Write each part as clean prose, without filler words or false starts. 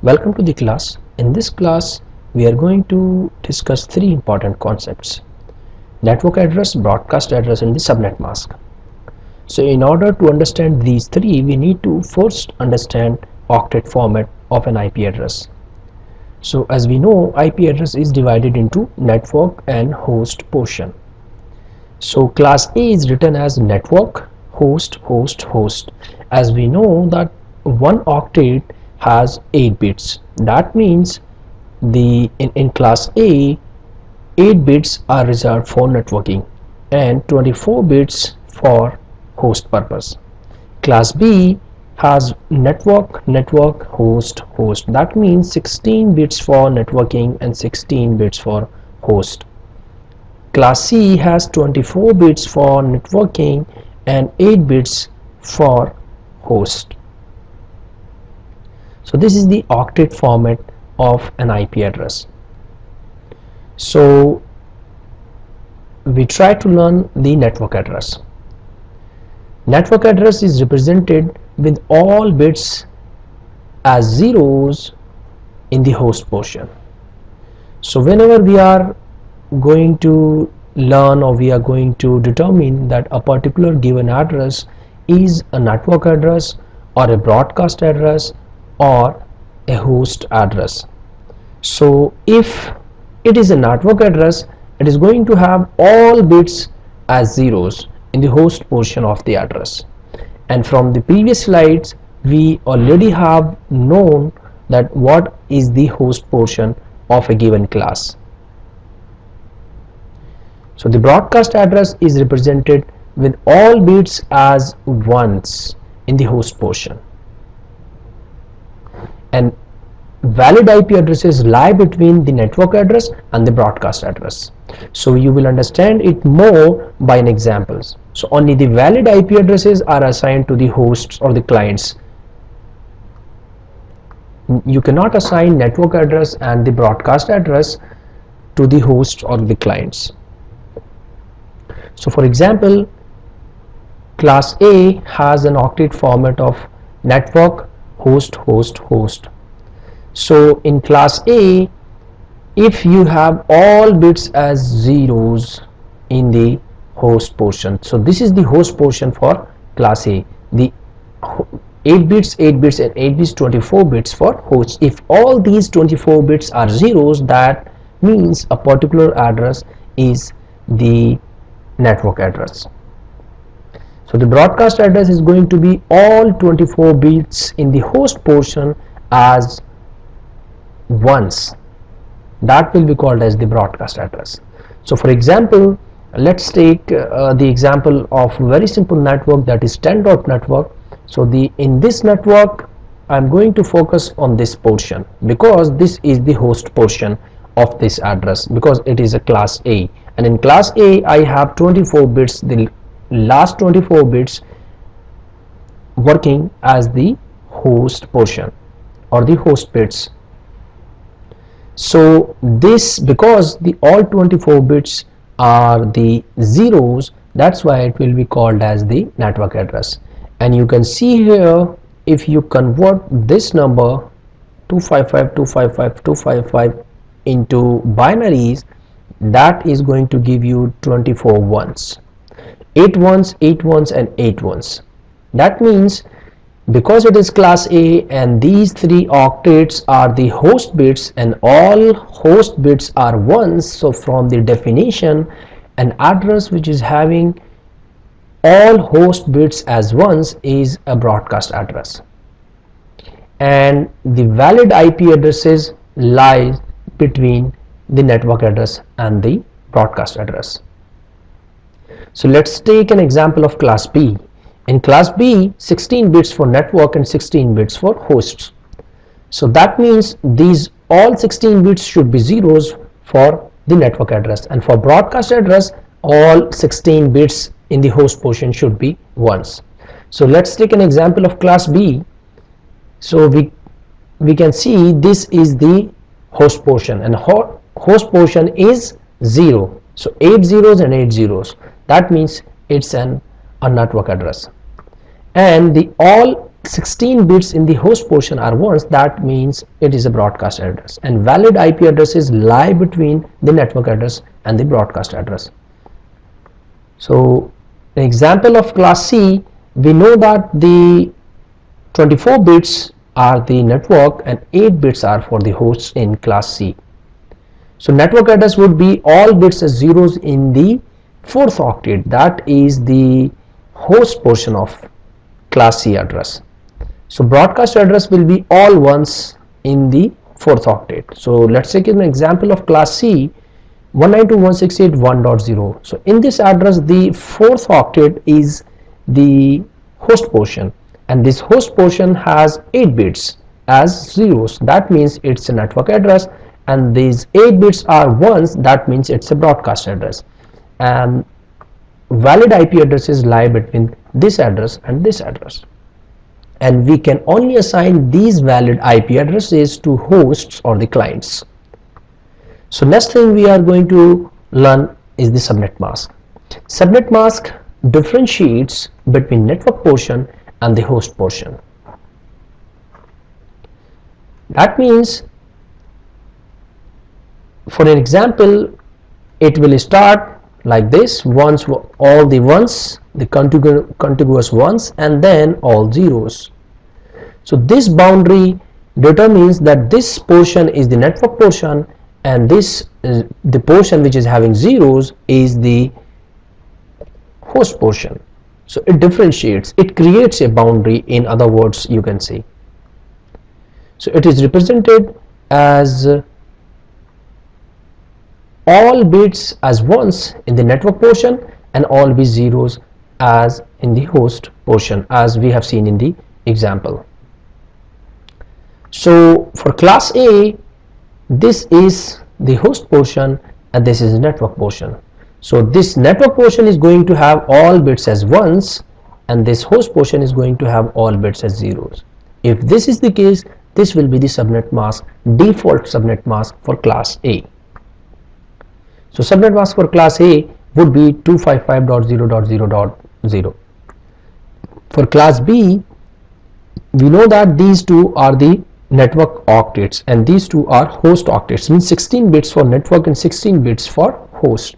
Welcome to the class. In this class, we are going to discuss three important concepts: network address, broadcast address, and the subnet mask. So in order to understand these three, we need to first understand octet format of an IP address. So as we know, IP address is divided into network and host portion. So class A is written as network, host, host, host. As we know that one octet has 8 bits. That means in class A, 8 bits are reserved for networking and 24 bits for host purpose. Class B has network, host, host. That means 16 bits for networking and 16 bits for host. Class C has 24 bits for networking and 8 bits for host. So this is the octet format of an IP address. So we try to learn the network address. Network address is represented with all bits as zeros in the host portion. So whenever we are going to learn or we are going to determine that a particular given address is a network address or a broadcast address or a host address. So if it is a network address, it is going to have all bits as zeros in the host portion of the address. And from the previous slides, we already have known that what is the host portion of a given class. So the broadcast address is represented with all bits as ones in the host portion. And valid IP addresses lie between the network address and the broadcast address. So you will understand it more by an examples. So only the valid IP addresses are assigned to the hosts or the clients. You cannot assign network address and the broadcast address to the hosts or the clients. So for example, class A has an octet format of network, host, host, host. So in class A, if you have all bits as zeros in the host portion, so this is the host portion for class A, the 8 bits, 8 bits and 8 bits, 24 bits for host. If all these 24 bits are zeros, that means a particular address is the network address. So the broadcast address is going to be all 24 bits in the host portion as ones. That will be called as the broadcast address. So for example, let's take the example of very simple network, that is 10 dot network. So in this network, I'm going to focus on this portion because this is the host portion of this address, because it is a class A, and in class A I have 24 bits, the last 24 bits working as the host portion or the host bits. So this, because the all 24 bits are the zeros, that's why it will be called as the network address. And you can see here, if you convert this number 255 255 255 into binaries, that is going to give you 24 ones, 8 ones, 8 ones and 8 ones. That means because it is class A and these three octets are the host bits and all host bits are ones, so from the definition, an address which is having all host bits as ones is a broadcast address. And the valid IP addresses lie between the network address and the broadcast address. So let's take an example of class B. In class B, 16 bits for network and 16 bits for hosts. So that means these all 16 bits should be zeros for the network address, and for broadcast address, all 16 bits in the host portion should be ones. So let's take an example of class B. So we can see this is the host portion, and host portion is 0. So 8 zeros and 8 zeros. That means it's a network address. And the all 16 bits in the host portion are ones, that means it is a broadcast address, and valid IP addresses lie between the network address and the broadcast address. So an example of class C, we know that the 24 bits are the network and 8 bits are for the hosts in class C. So network address would be all bits as zeros in the 4th octet, that is the host portion of class C address. So broadcast address will be all ones in the 4th octet. So let's take an example of class C, 192.168.1.0. So in this address, the 4th octet is the host portion, and this host portion has 8 bits as zeros, that means it's a network address, and these 8 bits are ones, that means it's a broadcast address, and valid IP addresses lie between this address and this address, and we can only assign these valid IP addresses to hosts or the clients. So next thing we are going to learn is the subnet mask. Subnet mask differentiates between network portion and the host portion. That means, for an example, it will start like this: ones, all the ones, the contiguous ones, and then all zeros. So this boundary determines that this portion is the network portion, and this is the portion which is having zeros is the host portion. So it differentiates, it creates a boundary, in other words you can say. So it is represented as all bits as ones in the network portion and all bits zeros as in the host portion, as we have seen in the example. So for class A, this is the host portion and this is the network portion. So this network portion is going to have all bits as ones, and this host portion is going to have all bits as zeros. If this is the case, this will be the subnet mask, default subnet mask for class A. So subnet mask for class A would be 255.0.0.0. For class B, we know that these two are the network octets and these two are host octets, means 16 bits for network and 16 bits for host.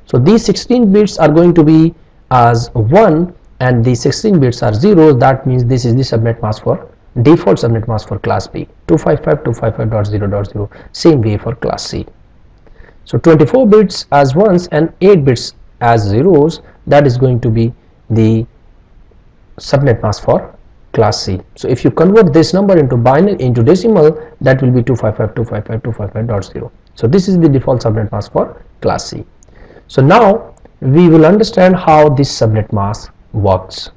So these 16 bits are going to be as 1 and these 16 bits are zeros, that means this is the subnet mask for default subnet mask for class B, 255.255.0.0. Same way for class C. So 24 bits as ones and 8 bits as zeros, that is going to be the subnet mask for class C. So if you convert this number into binary, into decimal, that will be 255.255.255.0. So this is the default subnet mask for class C. So now we will understand how this subnet mask works.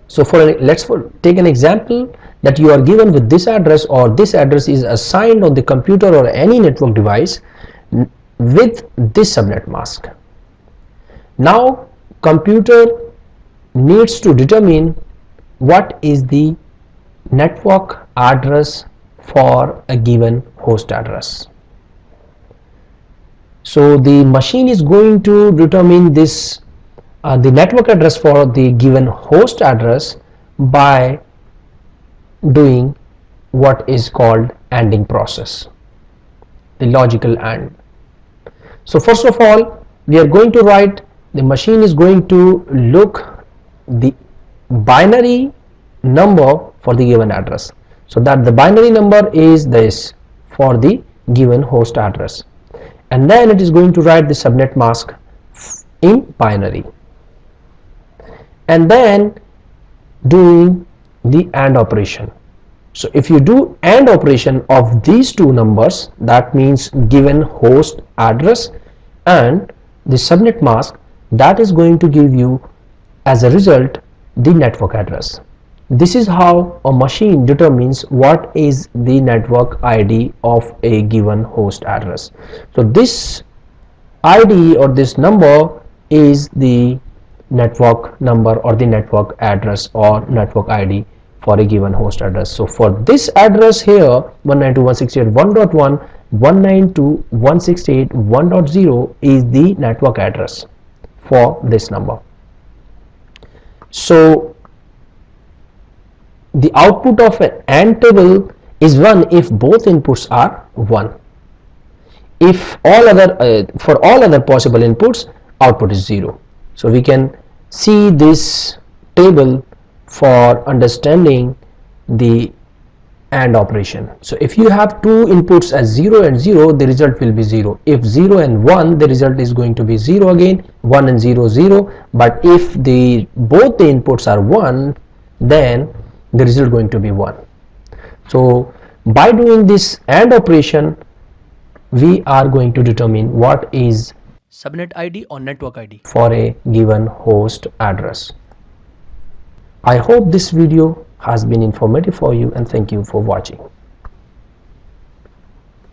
So let's take an example that you are given with this address, or this address is assigned on the computer or any network device with this subnet mask. Now computer needs to determine what is the network address for a given host address. So the machine is going to determine this the network address for the given host address by doing what is called ANDing process, the logical AND. So first of all, we are going to write, the machine is going to look the binary number for the given address, so that the binary number is this for the given host address, and then it is going to write the subnet mask in binary, and then doing the AND operation. So if you do AND operation of these two numbers, that means given host address and the subnet mask, that is going to give you as a result the network address. This is how a machine determines what is the network ID of a given host address. So this ID or this number is the network number or the network address or network ID for a given host address. So for this address here, 192.168.1.1, 192.168.1.0 is the network address for this number. So the output of an AND table is 1 if both inputs are 1. If for all other possible inputs, output is 0. So we can see this table for understanding the AND operation. So if you have two inputs as 0 and 0, the result will be 0. If 0 and 1, the result is going to be 0 again, 1 and 0, 0. But if both the inputs are 1, then the result is going to be 1. So by doing this AND operation, we are going to determine what is subnet ID or network ID for a given host address. I hope this video has been informative for you, and thank you for watching.